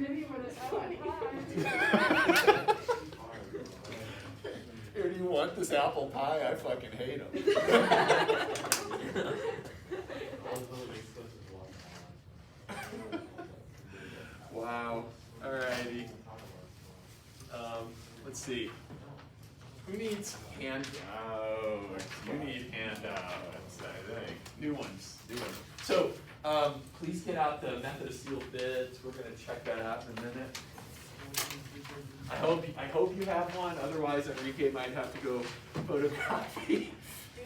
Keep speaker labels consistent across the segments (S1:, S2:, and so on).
S1: Maybe you want to funny.
S2: Here, do you want this apple pie? I fucking hate them. Wow. Alrighty. Let's see. Who needs handouts? You need handouts, I think. New ones. So, please get out the method of sealed bids. We're going to check that out in a minute. I hope you have one. Otherwise, Enrique might have to go photocopy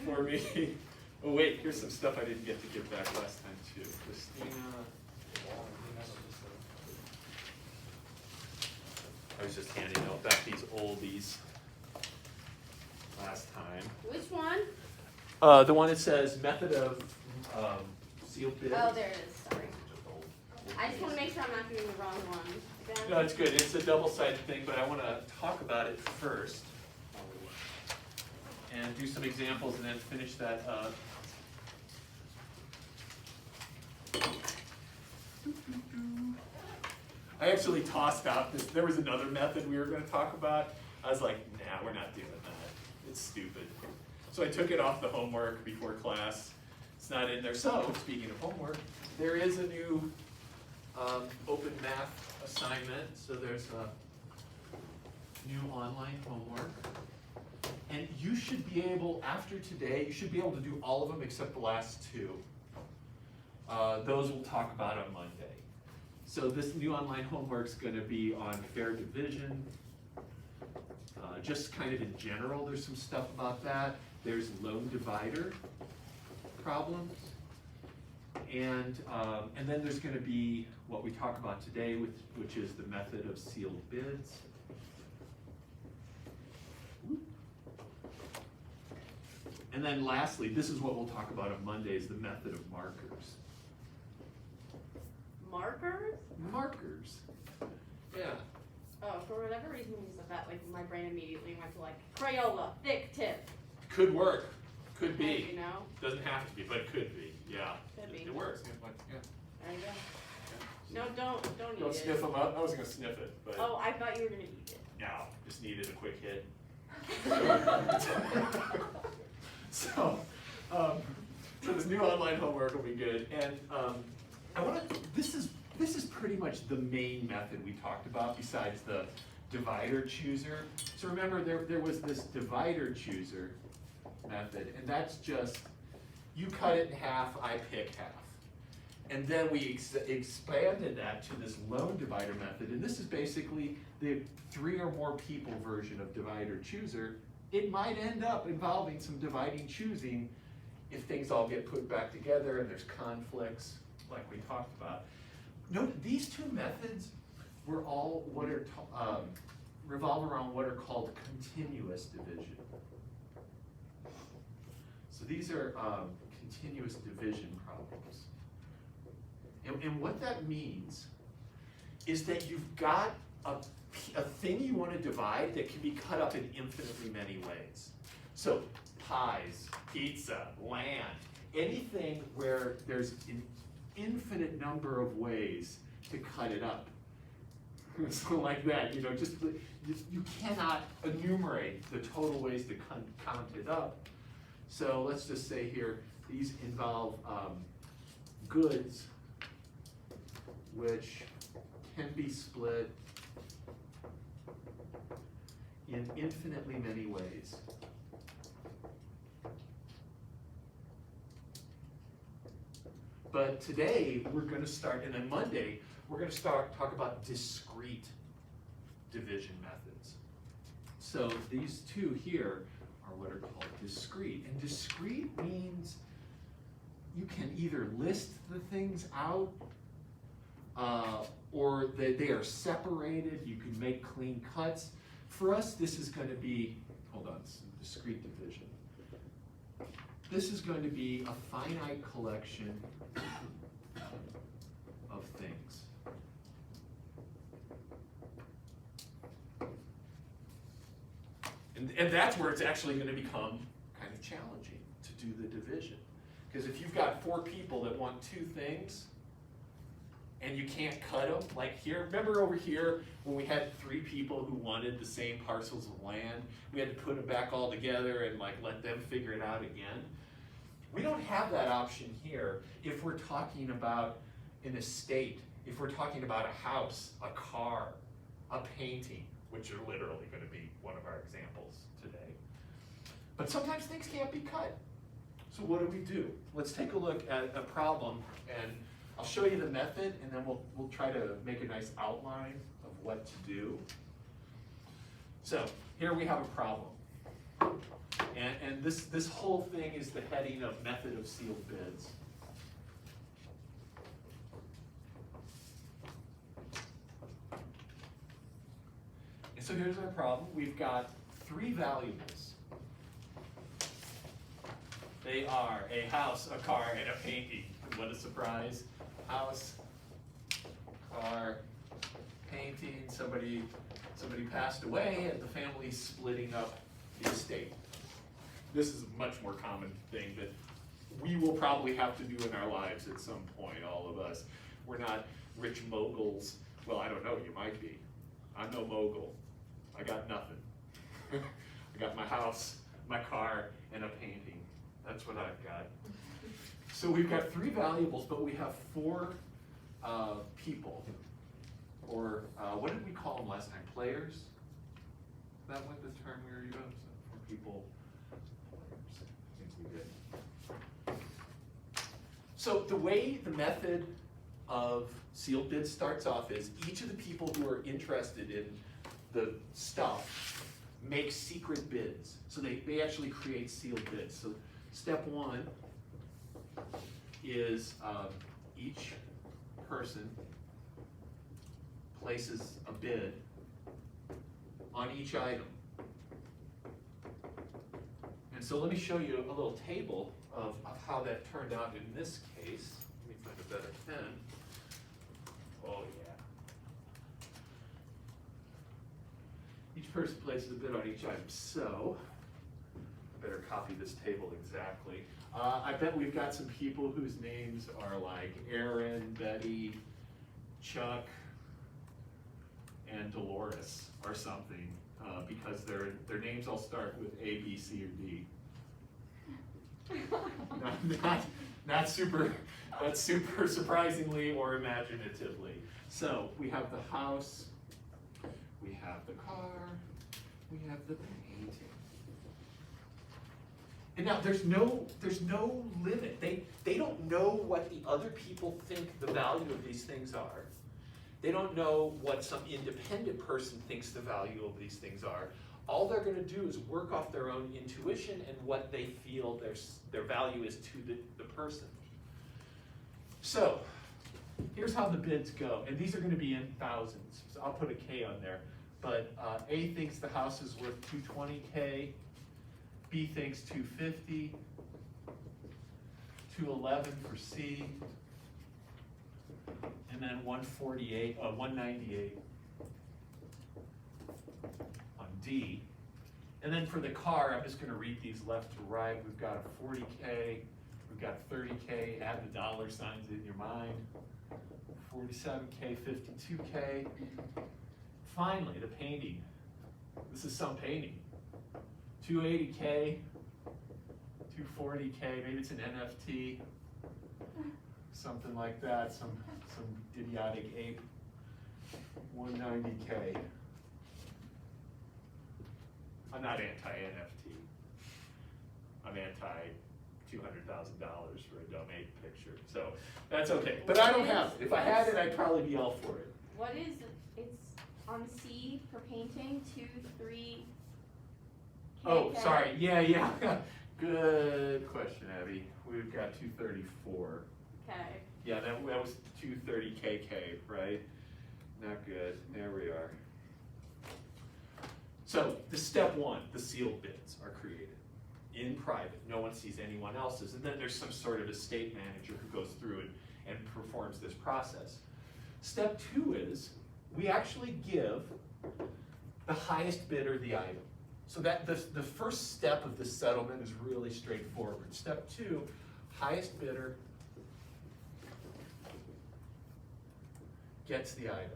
S2: for me. Oh wait, here's some stuff I didn't get to give back last time too. Christina. I was just handing out back these oldies last time.
S1: Which one?
S2: The one that says method of sealed bids.
S1: Oh, there it is. Sorry. I just want to make sure I'm not doing the wrong one. Ben?
S2: No, it's good. It's a double-sided thing, but I want to talk about it first and do some examples and then finish that up. I actually tossed out this. There was another method we were going to talk about. I was like, nah, we're not doing that. It's stupid. So I took it off the homework before class. It's not in there. So, speaking of homework, there is a new open math assignment. So there's a new online homework. And you should be able, after today, you should be able to do all of them except the last two. Those we'll talk about on Monday. So this new online homework is going to be on fair division. Just kind of in general, there's some stuff about that. There's lone divider problems. And then there's going to be what we talk about today, which is the method of sealed bids. And then lastly, this is what we'll talk about on Monday, is the method of markers.
S1: Markers?
S2: Markers. Yeah.
S1: Oh, for whatever reason when you said that, like my brain immediately went to like Crayola, thick tip.
S2: Could work. Could be.
S1: You know?
S2: Doesn't have to be, but it could be. Yeah.
S1: Could be.
S2: It works. Yeah.
S1: There you go. No, don't eat
S2: Don't
S1: it.
S2: sniff them up. I was gonna sniff it, but
S1: Oh, I thought you were gonna eat it.
S2: no, just needed a quick hit. So this new online homework will be good, and I want to. This is pretty much the main method we talked about, besides the divider chooser. So remember, there was this divider chooser method, and that's just you cut it in half, I pick half, and then we expanded that to this lone divider method, and this is basically the 3 or more people version of divider chooser. It might end up involving some dividing choosing if things all get put back together and there's conflicts like we talked about. Note these two methods were all what are revolve around what are called continuous division. So these are continuous division problems. And what that means is that you've got a thing you want to divide that can be cut up in infinitely many ways. So pies, pizza, land, anything where there's an infinite number of ways to cut it up. So like that, you know, just you cannot enumerate the total ways to count it up. So let's just say here, these involve goods which can be split in infinitely many ways. But today we're going to start, and then Monday we're going to talk about discrete division methods. So these two here are what are called discrete, and discrete means you can either list the things out or they are separated. You can make clean cuts. For us, this is going to be, hold on, discrete division. This is going to be a finite collection of things. And that's where it's actually going to become kind of challenging to do the division. Because if you've got 4 people that want 2 things, and you can't cut them. Like here, remember over here when we had 3 people who wanted the same parcels of land? We had to put them back all together and like let them figure it out again. We don't have that option here if we're talking about an estate, if we're talking about a house, a car, a painting, which are literally going to be one of our examples today. But sometimes things can't be cut. So what do? Let's take a look at a problem, and I'll show you the method, and then we'll try to make a nice outline of what to do. So here we have a problem. And this whole thing is the heading of method of sealed bids. And so here's our problem. We've got 3 variables. They are a house, a car, and a painting. What a surprise. House, car, painting, somebody passed away, and the family's splitting up the estate. This is a much more common thing that we will probably have to do in our lives at some point, all of us. We're not rich moguls. Well, I don't know, you might be. I'm no mogul. I got nothing. I got my house, my car, and a painting. That's what I've got. So we've got 3 variables, but we have 4 people, or what did we call them last time? Players? Is that what the term we were using? So 4 people. So the way the method of sealed bids starts off is each of the people who are interested in the stuff make secret bids. So they actually create sealed bids. So step 1 is each person places a bid on each item. And so let me show you a little table of how that turned out in this case. Let me find a better pen. Oh yeah. Each person places a bid on each item. So, I better copy this table exactly. I bet we've got some people whose names are like Aaron, Betty, Chuck, and Dolores or something, because their names all start with A, B, C, or D. not super surprisingly or imaginatively. So we have the house, we have the car, we have the painting. And now there's no limit. They don't know what the other people think the value of these things are. They don't know what some independent person thinks the value of these things are. All they're going to do is work off their own intuition and what they feel their value is to the person. So here's how the bids go, and these are going to be in thousands. So I'll put a K on there. But A thinks the house is worth $220K. B thinks $250. $211 for C. And then $198 on D. And then for the car, I'm just going to read these left to right. We've got a $40K, we've got $30K, add the dollar signs in your mind. $47K, $52K. Finally, the painting. This is some painting. $280K, $240K, maybe it's an NFT, something like that, some idiotic ape. $190K. I'm not anti-NFT. I'm anti-$200,000 for a dumb ape picture. So that's okay. But I don't have it. If I had it, I'd probably be all for it.
S1: What is it's on C for painting, 2, 3.
S2: Oh, sorry. Yeah. Good question, Abby. We've got 234.
S1: Okay.
S2: Yeah, that was 230KK, right? Not good. There we are. So the step 1, the sealed bids are created in private. No one sees anyone else's. And then there's some sort of estate manager who goes through and performs this process. Step 2 is we actually give the highest bidder the item. So that the first step of the settlement is really straightforward. Step 2, highest bidder gets the item.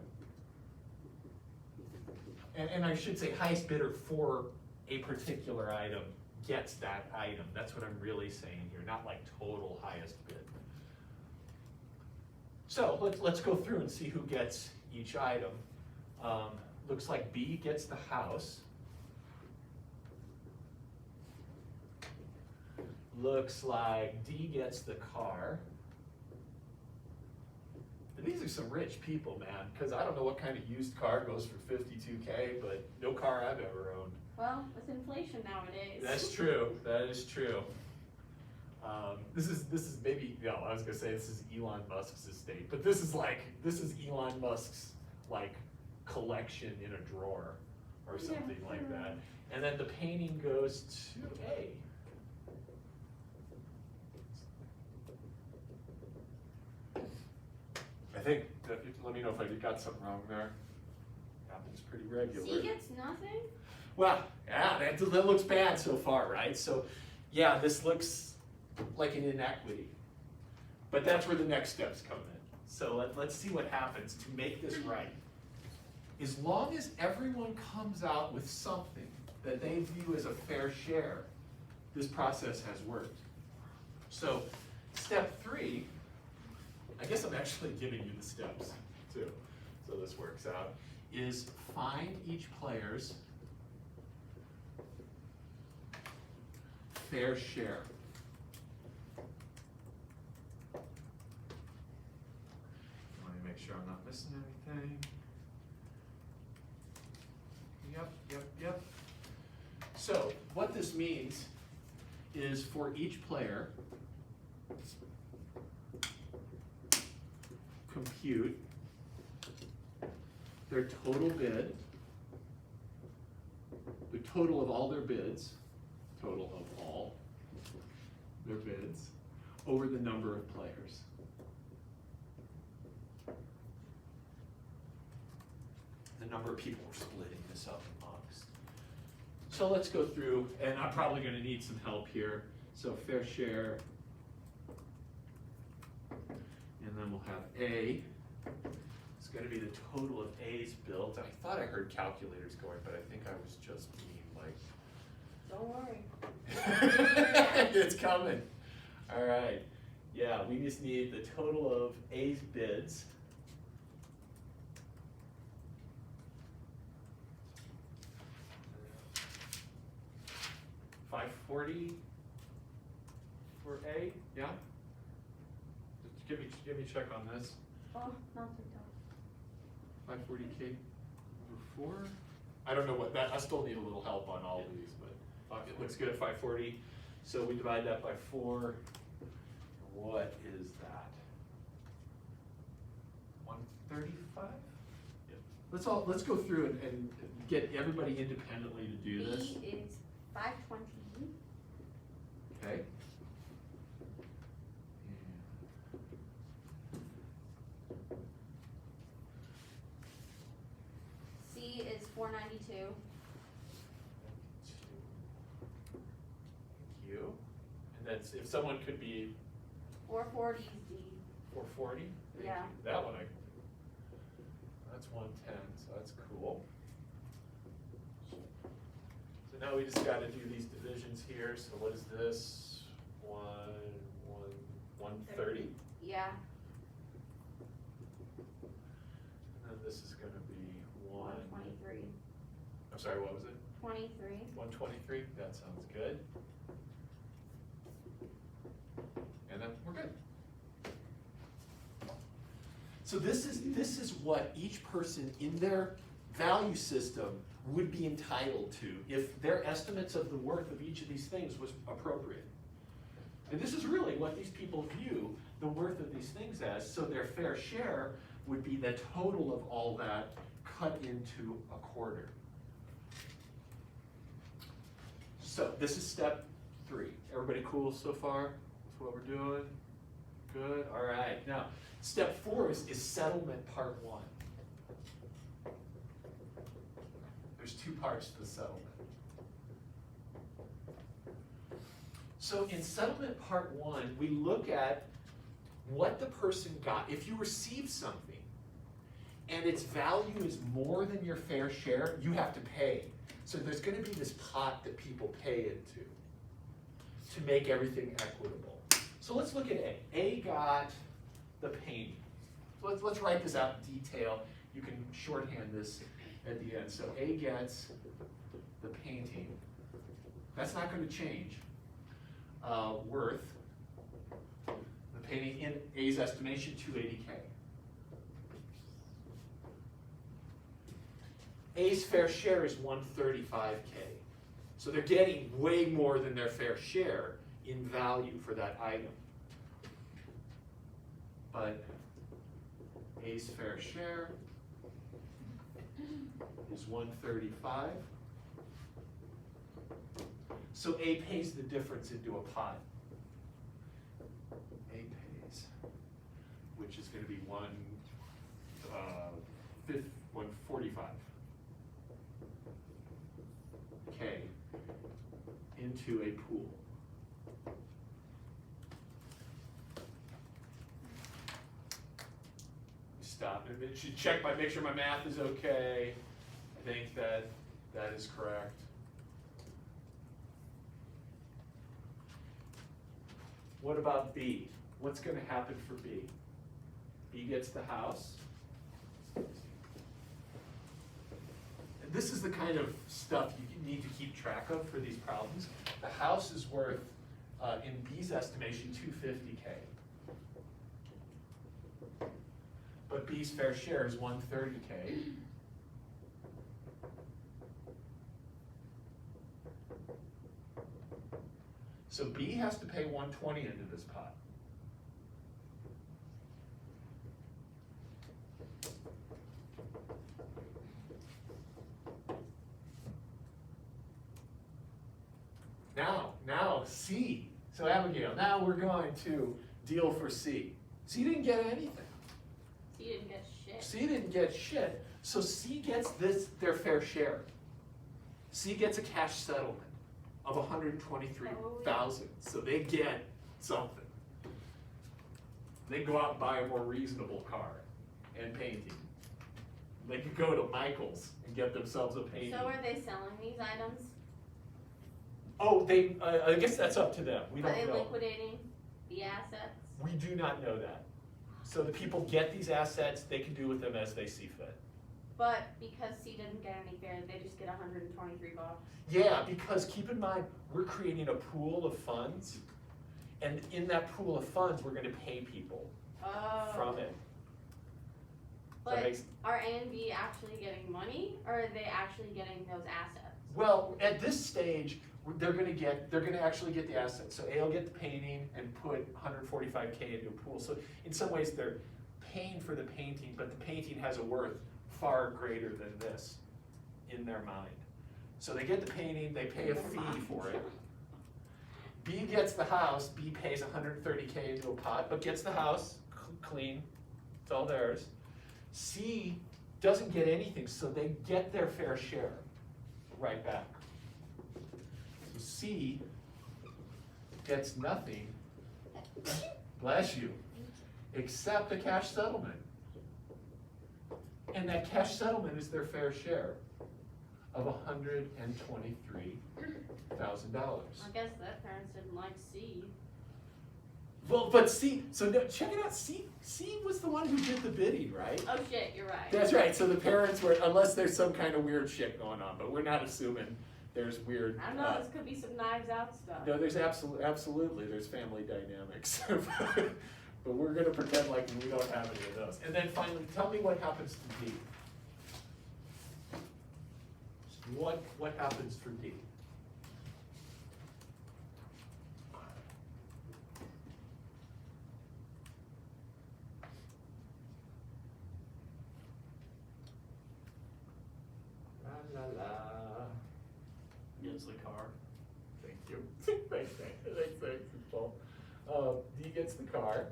S2: And I should say highest bidder for a particular item gets that item. That's what I'm really saying here, not like total highest bid. So let's go through and see who gets each item. Looks like B gets the house. Looks like D gets the car. And these are some rich people, man, because I don't know what kind of used car goes for $52K, but no car I've ever owned.
S1: Well, with inflation nowadays.
S2: That's true. That is true. This is maybe, no, I was gonna say this is Elon Musk's estate, but this is Elon Musk's like collection in a drawer or something like that. And then the painting goes to A. I think, let me know if I got something wrong there. Happens pretty regular.
S1: C gets nothing?
S2: Well, yeah, that looks bad so far, right? So, yeah, this looks like an inequity. But that's where the next steps come in. So let's see what happens to make this right. As long as everyone comes out with something that they view as a fair share, this process has worked. So, step 3, I guess I'm actually giving you the steps too, so this works out, is find each player's fair share. Let me make sure I'm not missing anything. Yep. So what this means is for each player, compute their total bid, the total of all their bids, total of all their bids, over the number of players. The number of people we're splitting this up amongst. So let's go through, and I'm probably going to need some help here. So fair share, and then we'll have A. It's going to be the total of A's built. I thought I heard calculators going, but I think I was just being like.
S1: Don't worry.
S2: It's coming. All right. Yeah, we just need the total of A's bids. $540 for A, yeah? Give me a check on this.
S1: Oh, not too tough.
S2: 540K over 4. I don't know what that, I still need a little help on all of these, but it looks good at 540. So we divide that by 4. What is that? 135? Yep. Let's go through and get everybody independently to do this.
S1: B is 520.
S2: Okay.
S1: C is 492.
S2: Thank you. And then if someone could be
S1: 440 is D.
S2: 440?
S1: Yeah.
S2: That one that's 110, so that's cool. So now we just got to do these divisions here. So what is this? 130?
S1: Yeah.
S2: And then this is going to be
S1: 123.
S2: I'm sorry, what was it?
S1: 23.
S2: 123? That sounds good. And then we're good. So this is what each person in their value system would be entitled to if their estimates of the worth of each of these things was appropriate. And this is really what these people view the worth of these things as, so their fair share would be the total of all that cut into a quarter. So this is step 3. Everybody cool so far? That's what we're doing? Good, all right. Now, step 4 is settlement part 1. There's 2 parts to the settlement. So in settlement part 1, we look at what the person got. If you receive something, and its value is more than your fair share, you have to pay. So there's gonna be this pot that people pay into to make everything equitable. So let's look at A. A got the painting. So let's write this out in detail. You can shorthand this at the end. So A gets the painting. That's not gonna change. Worth, the painting in A's estimation, $280K. A's fair share is $135K. So they're getting way more than their fair share in value for that item. But A's fair share is $135. So A pays the difference into a pot. A pays, which is going to be 145. K into a pool. Stop and it should check make sure my math is okay. I think that is correct. What about B? What's going to happen for B? B gets the house. This is the kind of stuff you need to keep track of for these problems. The house is worth, in B's estimation, $250K. But B's fair share is $130K. So B has to pay $120 into this pot. Now C. So Abigail, now we're going to deal for C. C didn't get anything.
S1: C didn't get shit.
S2: C didn't get shit. So C gets their fair share. C gets a cash settlement of $123,000. So they get something. They go out and buy a more reasonable car and painting. They could go to Michael's and get themselves a painting.
S1: So are they selling these items?
S2: Oh, I guess that's up to them. We don't know.
S1: Are they liquidating the assets?
S2: We do not know that. So the people get these assets, they can do with them as they see fit.
S1: But because C didn't get any fair, they just get $123.
S2: Yeah, because keep in mind, we're creating a pool of funds, and in that pool of funds, we're gonna pay people from it.
S1: But are A and B actually getting money, or are they actually getting those assets?
S2: Well, at this stage, they're gonna actually get the assets. So A will get the painting and put $145K into a pool. So in some ways, they're paying for the painting, but the painting has a worth far greater than this in their mind. So they get the painting, they pay a fee for it. B gets the house, B pays $130K into a pot, but gets the house clean, it's all theirs. C doesn't get anything, so they get their fair share right back. So C gets nothing, bless you, except a cash settlement. And that cash settlement is their fair share of $123,000.
S1: I guess that parents didn't like C.
S2: Well, but C, so no, check it out, C was the one who did the bidding, right?
S1: Oh shit, you're right.
S2: That's right, so the parents were, unless there's some kind of weird shit going on, but we're not assuming there's weird.
S1: I don't know, this could be some Knives Out stuff.
S2: No, there's absolutely, there's family dynamics. But we're gonna pretend like we don't have any of those. And then finally, tell me what happens to D. What happens for D? La la la. Gets the car. Thank you. Thanks, Paul. D gets the car.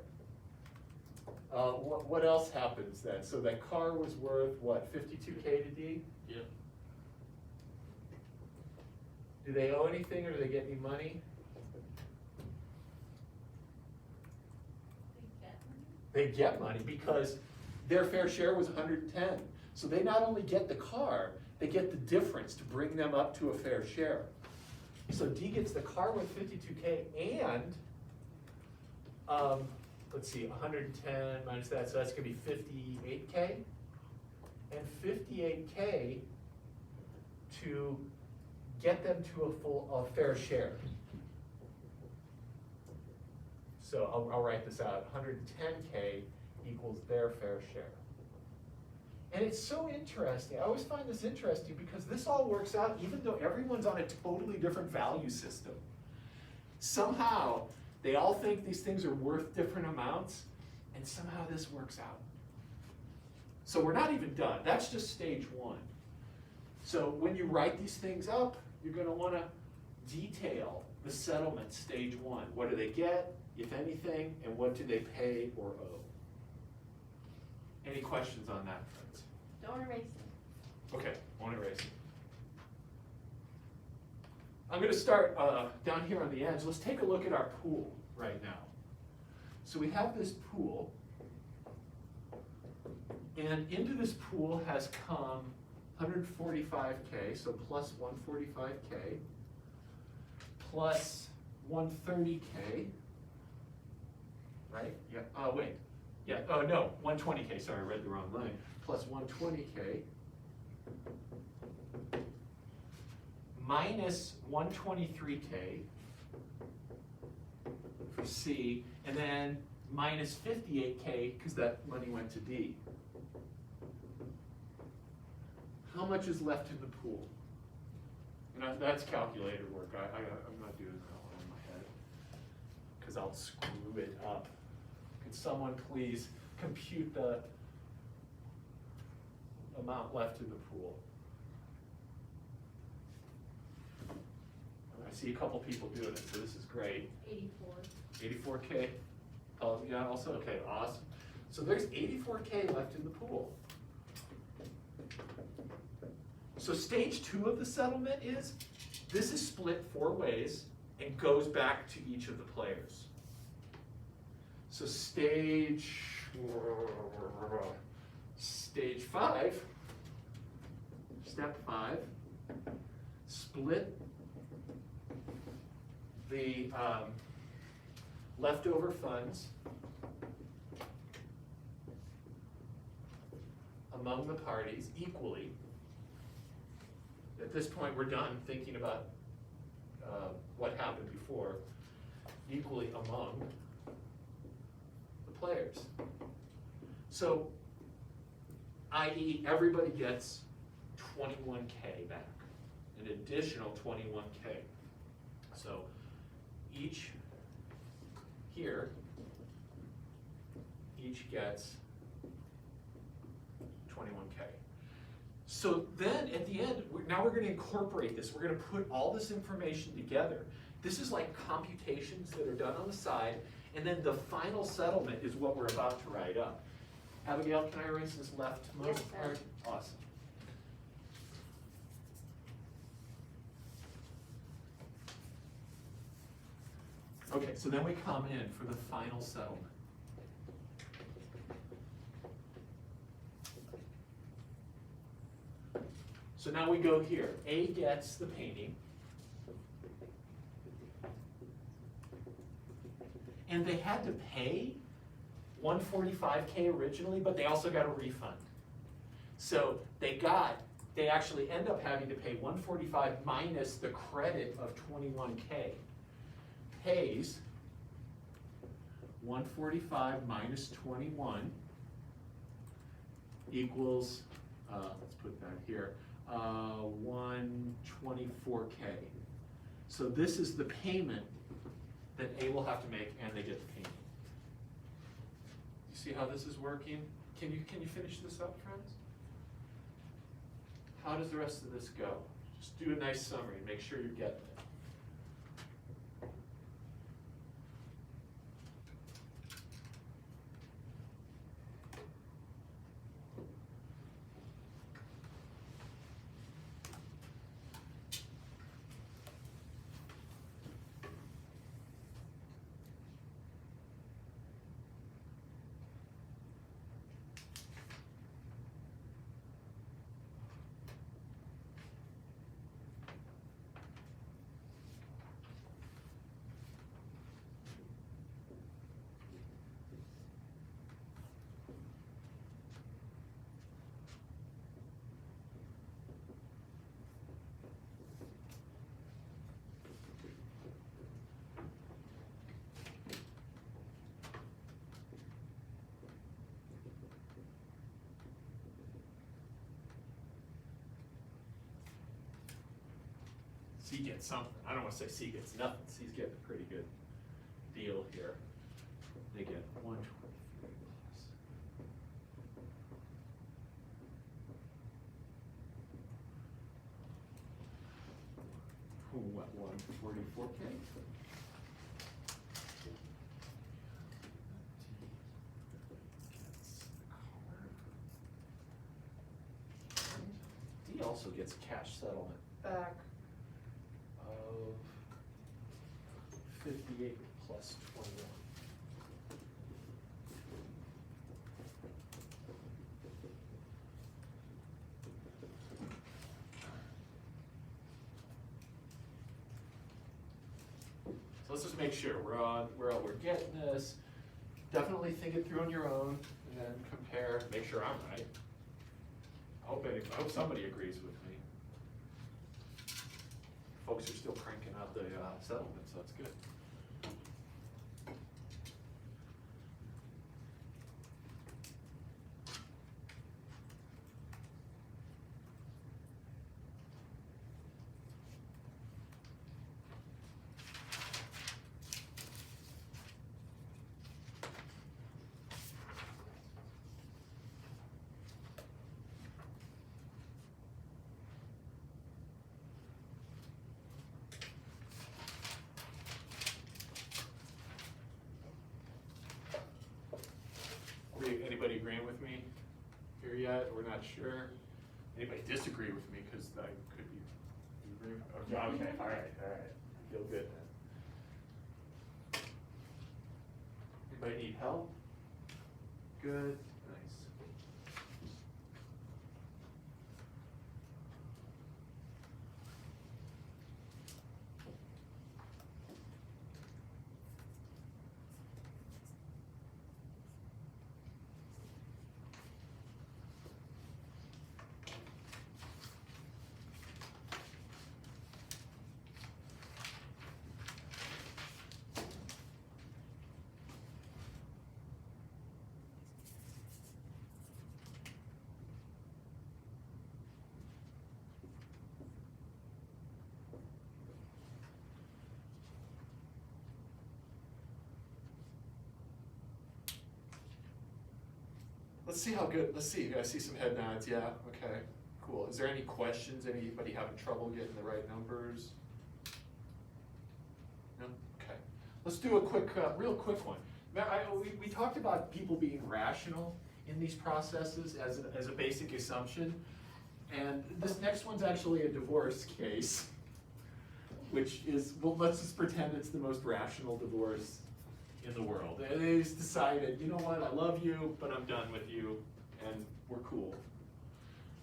S2: What else happens then? So that car was worth what, $52K to D?
S3: Yeah.
S2: Do they owe anything or do they get any money? They get money because their fair share was 110. So they not only get the car, they get the difference to bring them up to a fair share. So D gets the car with 52K and, let's see, 110 minus that, so that's gonna be 58K. And 58K to get them to a fair share. So I'll write this out, 110K equals their fair share. And it's so interesting, I always find this interesting because this all works out even though everyone's on a totally different value system. Somehow, they all think these things are worth different amounts, and somehow this works out. So we're not even done, that's just stage one. So when you write these things up, you're gonna wanna detail the settlement stage one. What do they get, if anything, and what do they pay or owe? Any questions on that, friends?
S1: Don't erase it.
S2: Okay, won't erase it. I'm gonna start down here on the edge. Let's take a look at our pool right now. So we have this pool, and into this pool has come 145K, so plus 145K, plus 130K, right? Yeah, oh wait, yeah, oh no, 120K, sorry, I read the wrong line, plus 120K, minus 123K for C, and then minus 58K, because that money went to D. How much is left in the pool? And that's calculator work. I'm not doing that one in my head because I'll screw it up. Could someone please compute the amount left in the pool? I see a couple people doing it, so this is great.
S1: 84.
S2: 84K. Oh, yeah, also, okay, awesome. So there's 84K left in the pool. So stage two of the settlement is, this is split 4 ways and goes back to each of the players. So stage 5, step 5, split the leftover funds among the parties equally. At this point, we're done thinking about what happened before, equally among the players. So, i.e., everybody gets 21K back, an additional 21K. So, each gets 21K. So then at the end, now we're going to incorporate this. We're going to put all this information together. This is like computations that are done on the side, and then the final settlement is what we're about to write up. Abigail, can I erase this leftmost
S1: Yes,
S2: part?
S1: sir.
S2: Awesome. Okay, so then we come in for the final settlement. So now we go here. A gets the painting. And they had to pay 145K originally, but they also got a refund. So they actually end up having to pay 145 minus the credit of 21K. Pays 145 minus 21 equals, let's put that here, 124K. So this is the payment that A will have to make, and they get the payment. You see how this is working? Can you finish this up, friends? How does the rest of this go? Just do a nice summary, make sure you're getting it. C gets something. I don't want to say C gets nothing. C's getting a pretty good deal here. They get 123 plus. Who went 144K? D also gets cash settlement back of 58 plus 21. So let's just make sure we're getting this. Definitely think it through on your own, and then compare. Make sure I'm right. I hope somebody agrees with me. Folks are still cranking out the settlement, so that's good. Anybody agreeing with me here yet? We're not sure. Anybody disagree with me? Because I could be. You agree? Okay, all right. Feel good then. Anybody need help? Good, nice. Let's see how good, let's see, I see some head nods, yeah, okay, cool. Is there any questions, anybody having trouble getting the right numbers? No, okay. Let's do a quick, real quick one. We talked about people being rational in these processes as a basic assumption, and this next one's actually a divorce case, which is, well, let's just pretend it's the most rational divorce in the world. And they just decided, you know what, I love you, but I'm done with you, and we're cool.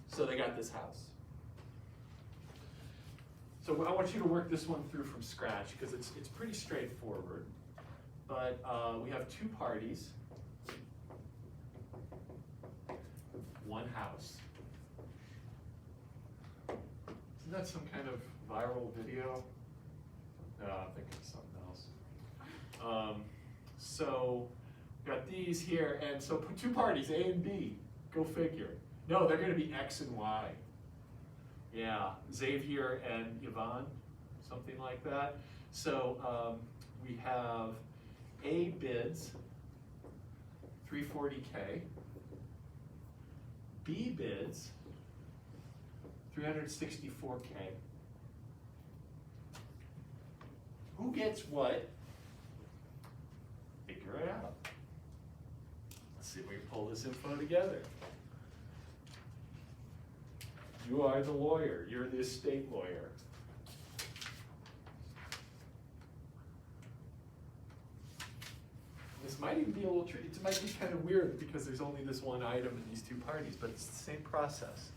S2: So they got this house. So I want you to work this one through from scratch, because it's pretty straightforward. But we have two parties, one house. Isn't that some kind of viral video? No, I'm thinking of something else. So we got these here, and so put two parties, A and B. Go figure. No, they're going to be X and Y. Yeah, Xavier and Yvonne, something like that. So we have A bids 340K. B bids 364K. Who gets what? Figure it out. Let's see if we can pull this info together. You are the lawyer. You're the estate lawyer. This might even be a little tricky. It might be kind of weird because there's only this one item in these two parties, but it's the same process.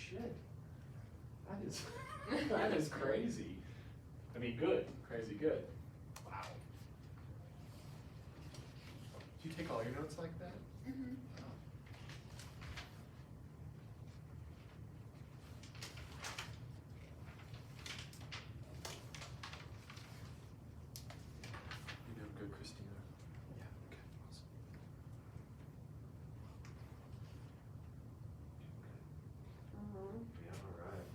S2: shit. That is, that is crazy. I mean, good, crazy good. Wow. Do you take all your notes like that?
S1: Mm-hmm.
S2: Wow. You doing good, Christina? Yeah, okay, awesome.
S1: Mm-hmm.
S2: Yeah, all right.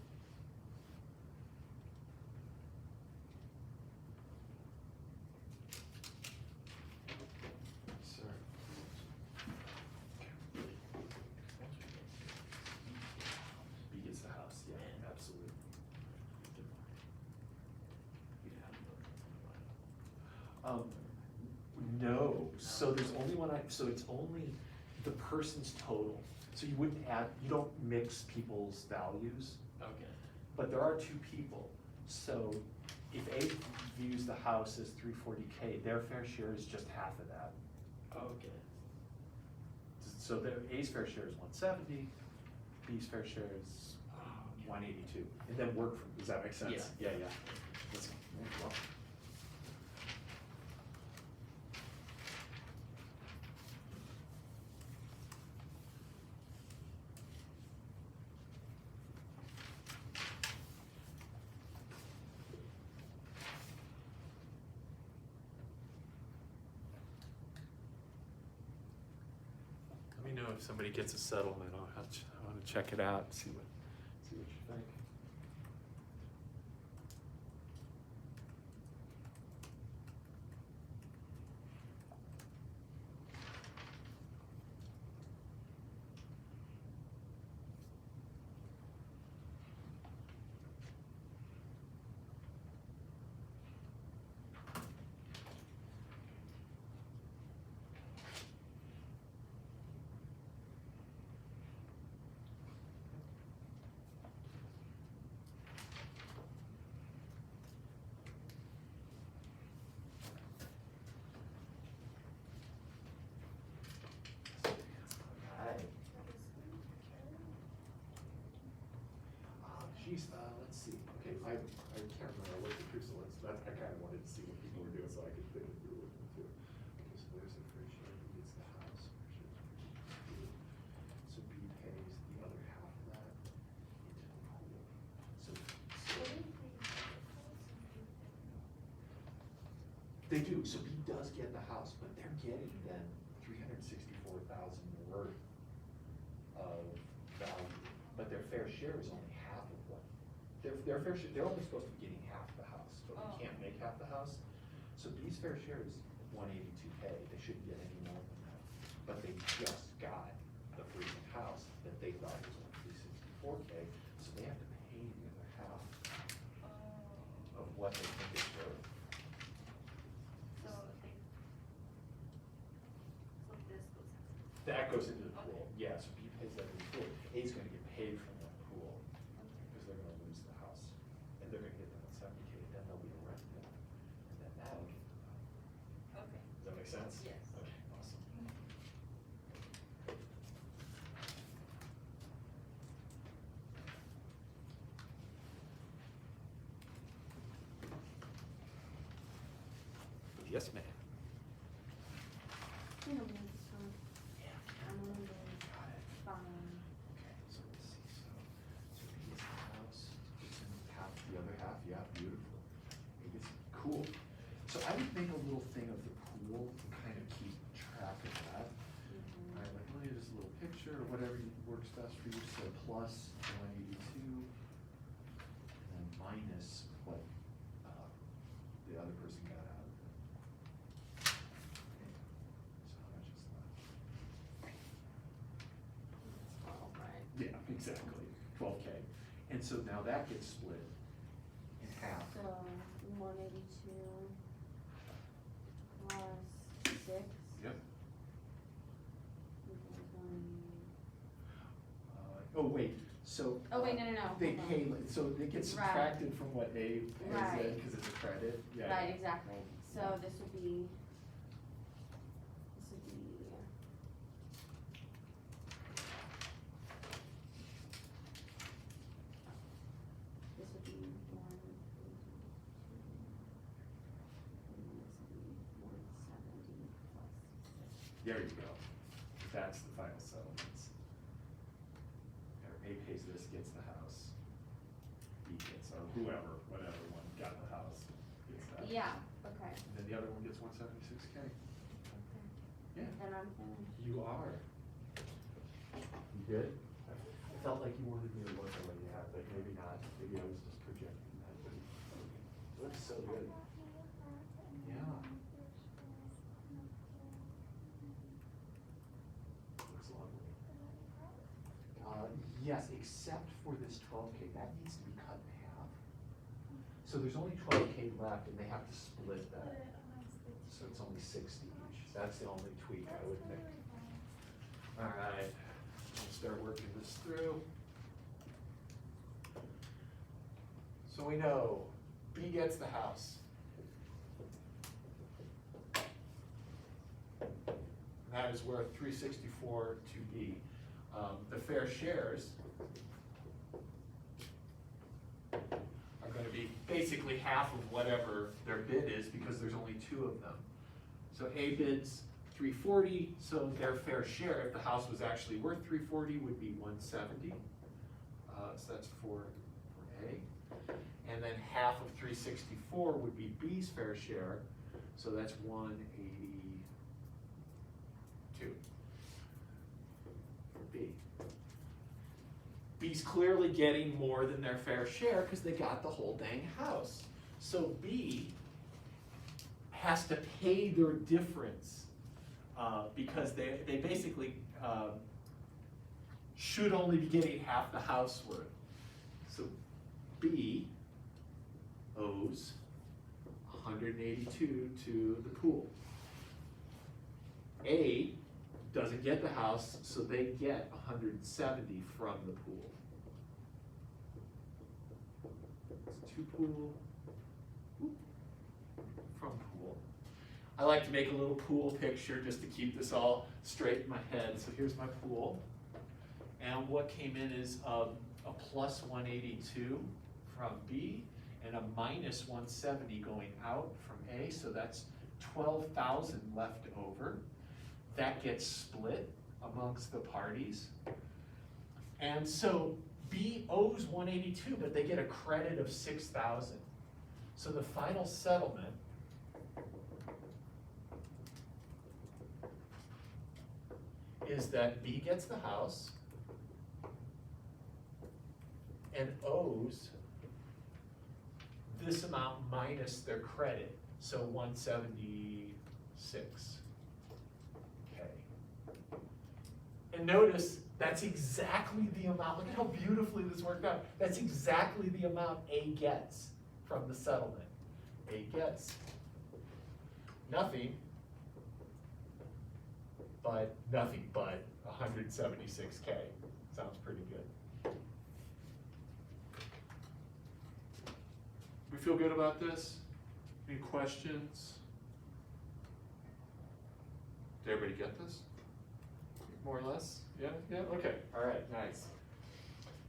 S2: Sir. B gets the house, yeah, absolutely. No, so there's only one, so it's only the person's total. So you wouldn't add, you don't mix people's values,
S3: Okay.
S2: but there are two people. So if A views the house as 340K, their fair share is just half of that.
S3: Okay.
S2: So their A's fair share is 170, B's fair share is 182. And then work from, does that make sense?
S3: Yeah.
S2: Yeah. That's, well. Let me know if somebody gets a settlement. I want to check it out and see what you think. Geez, let's see. Okay, I can't remember what the truth, so I kind of wanted to see what people were doing so I could fit it through with them too. Okay, so there's a fair share, B gets the house, so B pays the other half of that into the pool. So they do, so B does get the house, but they're getting then 364,000 worth of value, but their fair share is only half of what, their fair share, they're only supposed to be getting half the house, but we can't make half the house. So B's fair share is 182K, they shouldn't get any more than that, but they just got the freaking house that they thought was only 364K, so they have to pay the other half of what they think it's worth. That goes into the pool, yeah, so B pays that in the pool. A's gonna get paid from that pool, because they're gonna lose the house. And they're gonna get the 170K, then there'll be a rent bill, and then that'll get them out.
S1: Okay.
S2: Does that make sense?
S1: Yes.
S2: Okay, awesome. Yes, ma'am.
S1: You know, so I'm gonna go
S2: Got it.
S1: fine.
S2: Okay, so let's see, so B gets the house, gets in half, the other half, yeah, beautiful. It gets, cool. So I would make a little thing of the pool and kind of keep track of that.
S1: Mm-hmm.
S2: Alright, like, well, just a little picture or whatever works best for you, so plus 182, and then minus what, the other person got out of it. Okay, so how much is left?
S1: All right.
S2: Yeah, exactly, 12K. And so now that gets split in half.
S1: So 182 plus 6.
S2: Yep.
S1: equals 1.
S2: Oh, wait, so.
S1: Oh, wait, no.
S2: They
S1: hold on.
S2: pay, so it gets
S1: Right.
S2: subtracted from what A pays in,
S1: Right.
S2: because it's a credit, yeah.
S1: Right, exactly. So this would be.
S2: There you go. That's the final settlements. A pays this, gets the house. B gets, or whoever, whatever one got the house, gets that.
S1: Yeah, okay.
S2: And then the other one gets 176K.
S1: Okay.
S2: Yeah.
S1: Then I'm finished.
S2: You are. You good? I felt like you wanted me to look at what you had, but maybe not. Maybe I was just projecting that, but it looks so good. Yeah. Looks lovely. Yes, except for this 12K, that needs to be cut in half. So there's only 12K left and they have to split that. So it's only 60 each. That's the only tweak I would make. All right, let's start working this through. So we know B gets the house. That is worth 364 to B. The fair shares are going to be basically half of whatever their bid is because there's only two of them. So A bids 340, so their fair share, if the house was actually worth 340, would be 170. So that's for A. And then half of 364 would be B's fair share, so that's 182 for B. B's clearly getting more than their fair share because they got the whole dang house. So B has to pay their difference because they basically should only be getting half the house worth. So B owes 182 to the pool. A doesn't get the house, so they get 170 from the pool. It's two pool, from pool. I like to make a little pool picture just to keep this all straight in my head. So here's my pool. And what came in is a plus 182 from B and a minus 170 going out from A. So that's 12,000 left over. That gets split amongst the parties. And so B owes 182, but they get a credit of 6,000. So the final settlement is that B gets the house and owes this amount minus their credit, so 176K. And notice that's exactly the amount, look at how beautifully this worked out. That's exactly the amount A gets from the settlement. A gets nothing but 176K. Sounds pretty good. We feel good about this? Any questions? Did everybody get this? More or less? Yeah? Yeah? Okay. All right. Nice.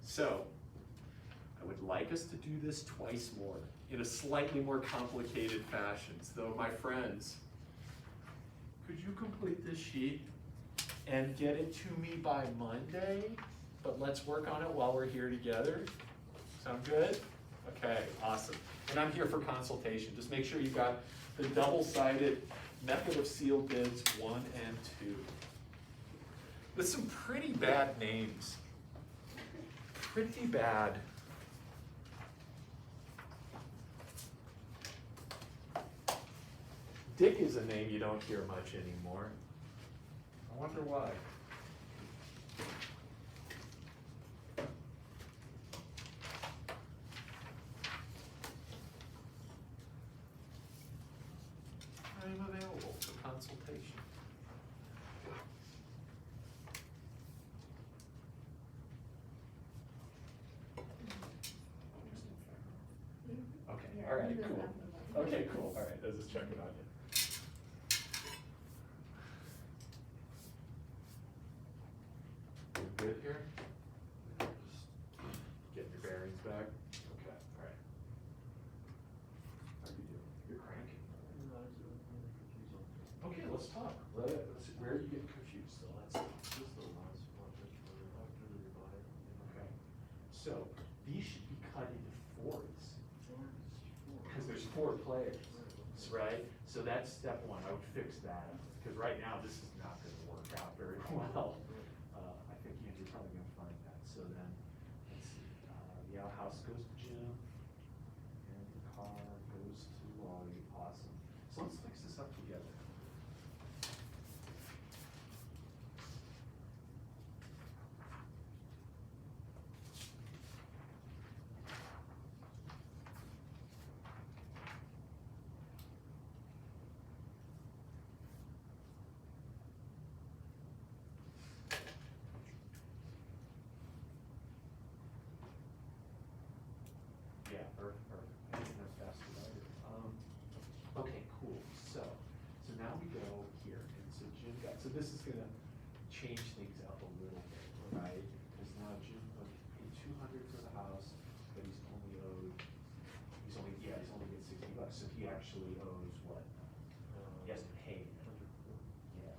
S2: So, I would like us to do this twice more in a slightly more complicated fashion. So, my friends, could you complete this sheet and get it to me by Monday? But let's work on it while we're here together. Sound good? Okay, awesome. And I'm here for consultation. Just make sure you've got the double-sided method of sealed bids 1 and 2. With some pretty bad names. Pretty bad. Dick is a name you don't hear much anymore. I wonder why. I'm available for consultation. Okay, all right, cool. Okay, cool, all right, let's just check it on you. Good here? Just getting your bearings back. Okay, all right. How are you doing? You're cranky. Okay, let's talk. Where are you So these should be cut into fours. Because there's 4 players, right? So that's step 1, I would fix that. Because right now, this is not gonna work out very well. I think you're probably gonna find that. So then, let's see, the outhouse goes to Jim, and the car goes to Laurie, awesome. So let's fix this up together. Yeah, perfect. I think that's faster than I did. Okay, cool. So now we go here, and so Jim got. So this is gonna change things up a little bit, right? Because now Jim paid $200 for the house, but he's only getting $60. So he actually owes what? He has to pay. Yeah.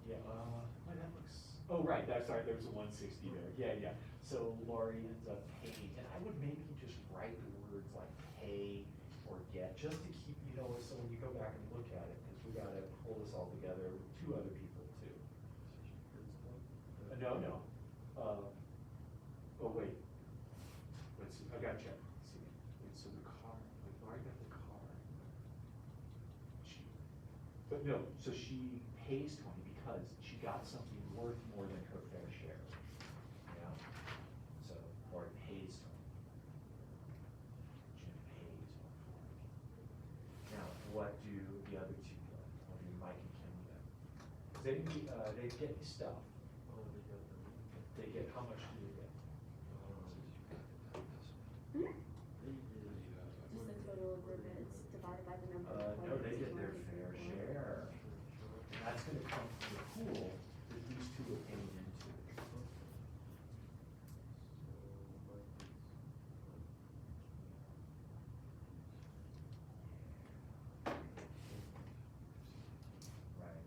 S2: Yeah, that looks, oh, right, that's right, there was a 160 there, yeah. So Laurie ends up paying, and I would maybe just write the words like pay or get, just to keep, so when you go back and look at it, because we gotta pull this all together with 2 other people too. No. Oh, wait. Let's see, I got you. See, wait, so the car, like Laurie got the car. But no, so she pays 20 because she got something worth more than her fair share. Yeah? So, or pays 20. Jim pays 140. Now, what do the other 2 get? What do Mike and Kim get? They get stuff. They get, how much do they get?
S1: Just the total of ribbons divided by the number of
S2: No, they
S1: players
S2: get their
S1: you want
S2: fair
S1: to do.
S2: share. And that's gonna come from the pool that these 2 are paying into. Right,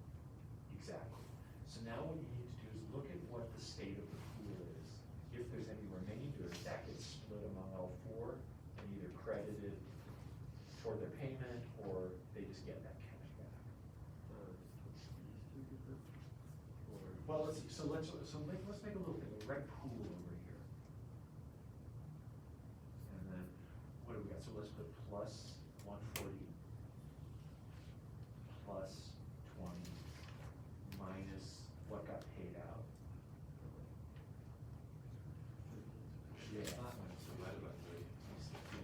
S2: exactly. So now what you need to do is look at what the state of the pool is. If there's any remainder, that gets split among all 4 and either credited toward their payment or they just get that cash back. Well, let's make a little thing, we'll write pool over here. And then, what do we got? So let's put plus 140, plus 20, minus what got paid out. Yeah,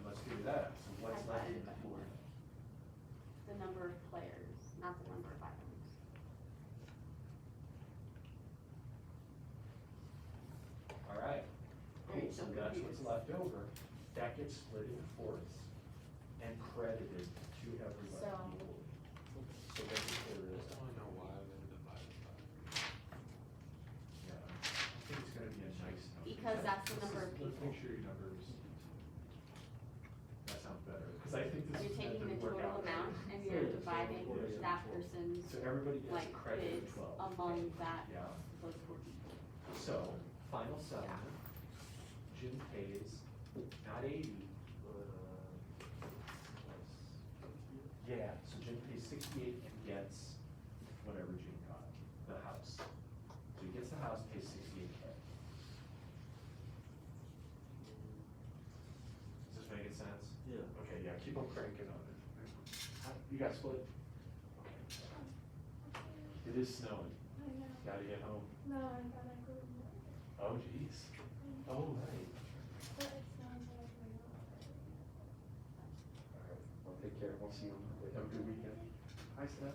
S2: let's do that. So what's left in the pool?
S1: The number of players, not the number of items.
S2: All right.
S1: Very
S2: Cool. So that's what's
S1: confused.
S2: left over. That gets split into 4ths and credited to everybody
S1: So-
S2: equally. So that's what there is.
S3: I don't know why they divided by.
S2: Yeah, I think it's gonna be a nice number.
S1: Because that's the number of
S2: Let's
S1: people.
S2: make sure your numbers, that sounds better, because I think this
S1: You're
S2: is
S1: taking
S2: gonna
S1: the
S2: work
S1: total
S2: out.
S1: amount and you're dividing that person's
S2: So everybody gets
S1: like
S2: credited
S1: bids
S2: 12.
S1: among that,
S2: Yeah.
S1: those 4 people.
S2: So, final settlement, Jim pays, not 80, yeah, so Jim pays 68 and gets whatever Jim got, the house. So he gets the house, pays 68K. Is this making sense?
S3: Yeah.
S2: Okay, yeah, keep on cranking on it. You got split? Okay. It is snowing,
S4: I know.
S2: gotta get home.
S4: No, I thought I couldn't.
S2: Oh, geez. Oh, right.
S4: But it sounds like my mom.
S2: All right, well, take care, we'll see you, have a good weekend. Hi, Steph.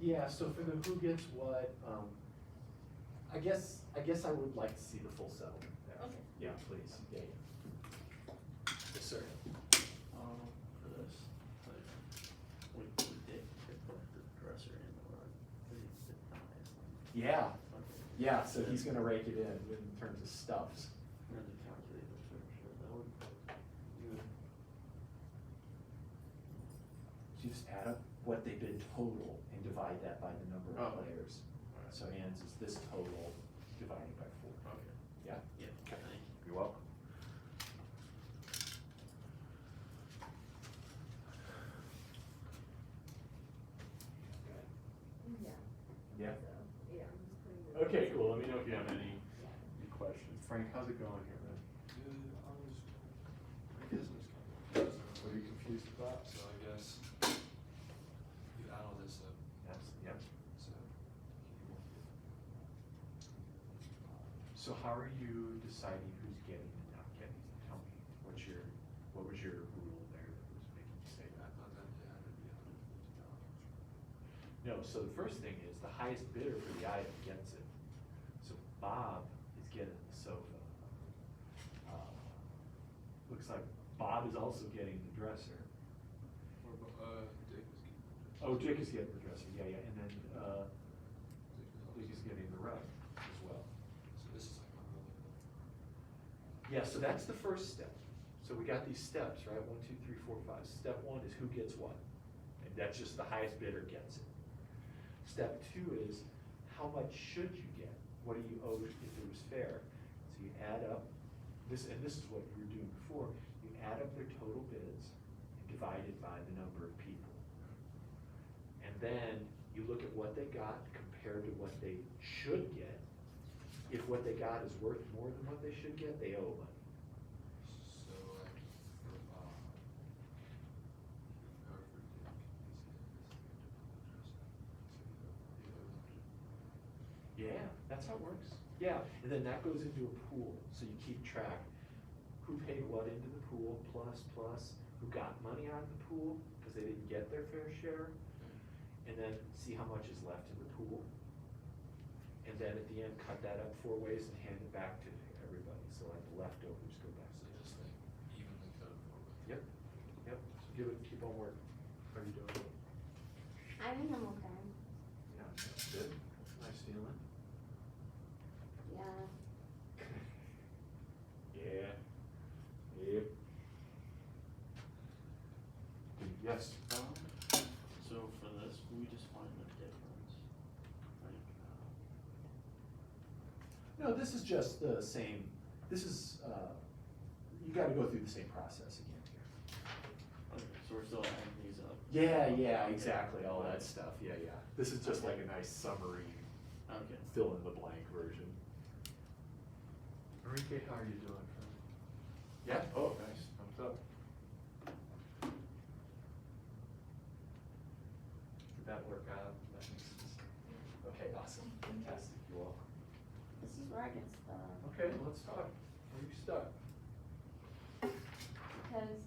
S2: Yeah, so for the who gets what, I guess I would like to see the full settlement there.
S1: Okay.
S2: Yeah, please, yeah. Yes, sir.
S3: For this, we did put the dresser in the run.
S2: Yeah,
S3: Okay.
S2: yeah, so he's gonna rake it in terms of stuffs.
S3: I had to calculate the fair share, that would, you,
S2: So you just add up what they bid total and divide that by the number of
S3: Oh.
S2: players.
S3: alright.
S2: So Ann's is this total divided by 4.
S3: Okay.
S2: Yeah?
S3: Yeah, thank you.
S2: You're welcome.
S1: Yeah.
S2: Yeah?
S1: So, yeah, I'm just putting it.
S2: Okay, cool, let me know if you have any questions. Frank, how's it going here, man?
S3: I guess it's kind of,
S2: What are you confused about?
S3: so I guess you add all this up,
S2: Yes, yep.
S3: so you won't get.
S2: So how are you deciding who's getting and not getting? Tell me, what was your rule there that was making you say
S3: I
S2: that?
S3: thought that it had to be $150.
S2: No, so the first thing is the highest bidder for the item gets it. So Bob is getting the sofa. Looks like Bob is also getting the dresser.
S3: Dick was getting.
S2: Oh, Jake is getting the dresser, yeah, and then,
S3: Dick
S2: Dick is getting the rug as well.
S3: So this is like my really.
S2: Yeah, so that's the first step. So we got these steps, right? 1, 2, 3, 4, 5. Step 1 is who gets what. And that's just the highest bidder gets it. Step 2 is how much should you get? What do you owe if it was fair? So you add up this, and this is what you were doing before. You add up their total bids and divide it by the number of people. And then you look at what they got compared to what they should get. If what they got is worth more than what they should get, they owe money.
S3: So like for or for Dick,
S2: Yeah, that's how it works. Yeah, and then that goes into a pool, so you keep track. Who paid what into the pool, plus, who got money out of the pool, because they didn't get their fair share, and then see how much is left in the pool. And then at the end, cut that up 4 ways and hand it back to everybody, so like the leftovers go back.
S3: So just like evenly cut it forward.
S2: Yep, yep, so keep on working. How are you doing?
S1: I think I'm okay.
S2: Yeah, good, nice feeling.
S1: Yeah.
S2: Yeah. Yep. Yes.
S5: So for this, we just find the difference, like,
S2: No, this is just the same, this is, you gotta go through the same process again here.
S5: okay, so we're still adding these up.
S2: Yeah, exactly, all that stuff, yeah. This is just like a nice summary,
S5: Okay.
S2: fill in the blank version. Enrique, how are you doing? Yeah, oh, nice, thumbs up. Did that work out? That makes sense. Okay, awesome, fantastic, you're welcome.
S1: This is where I get stuck.
S2: Okay, let's talk. Where are you stuck?
S1: Because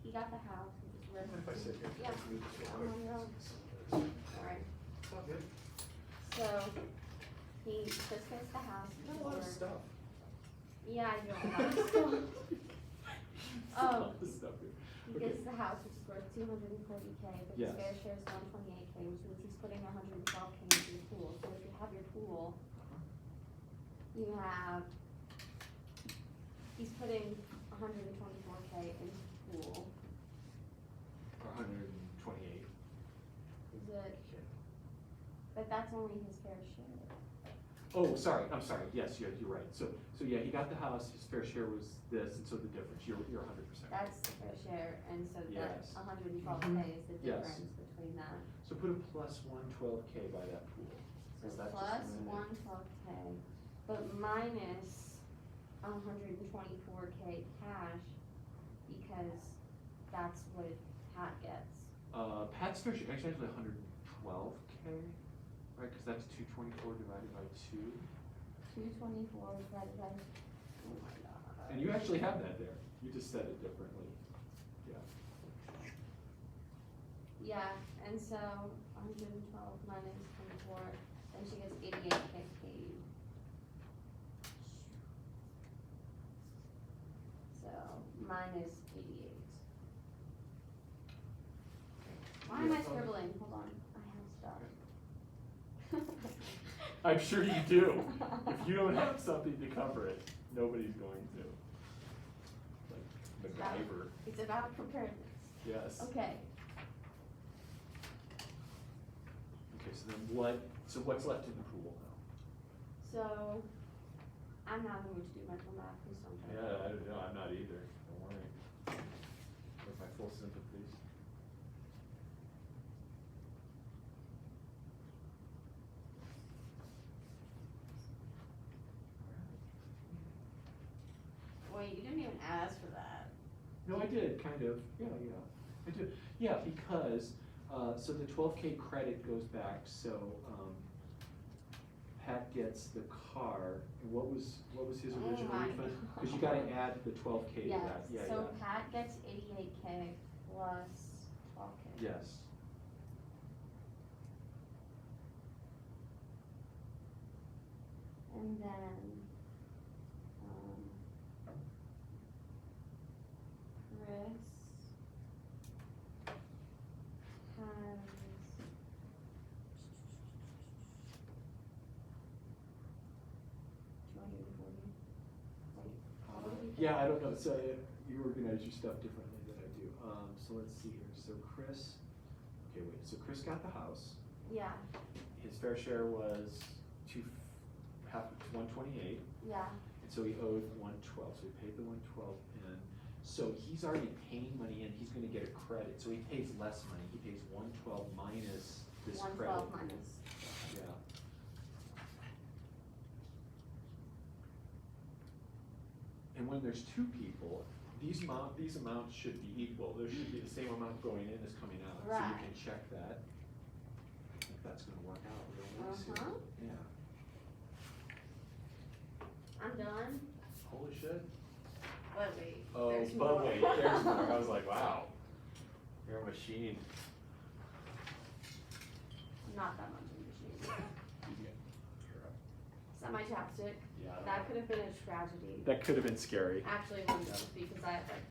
S1: he got the house, which is where.
S2: If I sit here.
S1: Yeah,
S2: Read this real
S1: I'm
S2: quick.
S1: on your own. Alright,
S2: It's all good.
S1: so he just gets the house.
S2: You got a lot of
S1: for-
S2: stuff.
S1: Yeah, I do a lot of stuff.
S2: A lot of stuff here.
S1: He
S2: Okay.
S1: gets the house, which is worth 240K, but his
S2: Yes.
S1: fair share is 128K, which means he's putting 112K into the pool. So if you have your pool, you have, he's putting 124K into the pool.
S2: 128.
S1: Is it, but that's only his fair share.
S2: Oh, sorry, I'm sorry, yes, you're right. So yeah, he got the house, his fair share was this, and so the difference, you're 100%.
S1: That's the fair share, and so that
S2: Yes.
S1: 112K is the
S2: Yes.
S1: difference between that.
S2: So put a plus 112K by that pool.
S1: So
S2: Is that just
S1: plus
S2: eliminate-
S1: 112K, but minus 124K cash, because that's what Pat gets.
S2: Pat's fair share, actually 112K, right, because that's 224 divided by 2.
S1: 224 divided by, oh my god.
S2: And you actually have that there, you just said it differently, yeah.
S1: Yeah, and so 112 minus 24, then she gets 88K paid. So minus 88. Why am I scribbling? Hold on, I have stuff.
S2: I'm sure you do. If you don't have something to cover it, nobody's going to. Like MacGyver,
S1: It's about preparedness.
S2: yes.
S1: Okay,
S2: Okay, so what's left in the pool now?
S1: so I'm not going to do mental math, please don't judge me.
S2: Yeah, I don't know, I'm not either, don't worry. With my full sympathies.
S1: Wait, you didn't even ask for that.
S2: No, I did, kind of, yeah, I did, yeah, because, so the 12K credit goes back, so, Pat gets the car, and what was his
S1: Oh
S2: original
S1: my
S2: refund?
S1: God.
S2: Cause you gotta add the 12K to
S1: Yes,
S2: that, yeah,
S1: so Pat gets 88K plus 12K.
S2: yes.
S1: And then, Chris has
S2: Yeah, I don't know, so you organize your stuff differently than I do, so let's see here, so Chris, okay, wait, so Chris got the house,
S1: Yeah,
S2: his fair share was half, 128.
S1: yeah,
S2: And so he owed 112, so he paid the 112 in. So he's already paying money in, he's gonna get a credit, so he pays less money, he pays 112 minus this credit.
S1: 112 minus.
S2: Yeah. And when there's two people, these amounts should be equal, there should be the same amount going in as coming out, so you
S1: Right.
S2: can check that. I think that's gonna work out real nice here.
S1: Uh-huh.
S2: Yeah.
S1: I'm done.
S2: Holy shit.
S1: But wait,
S2: Oh,
S1: there's
S2: but
S1: more.
S2: wait, there's more. I was like, wow, you're a machine.
S1: Not that much in machine.
S2: You're
S1: Semi-chapstick.
S2: Yeah, I don't
S1: That
S2: know.
S1: could have been a tragedy.
S2: That could have been scary.
S1: Actually, it wouldn't have, because I have like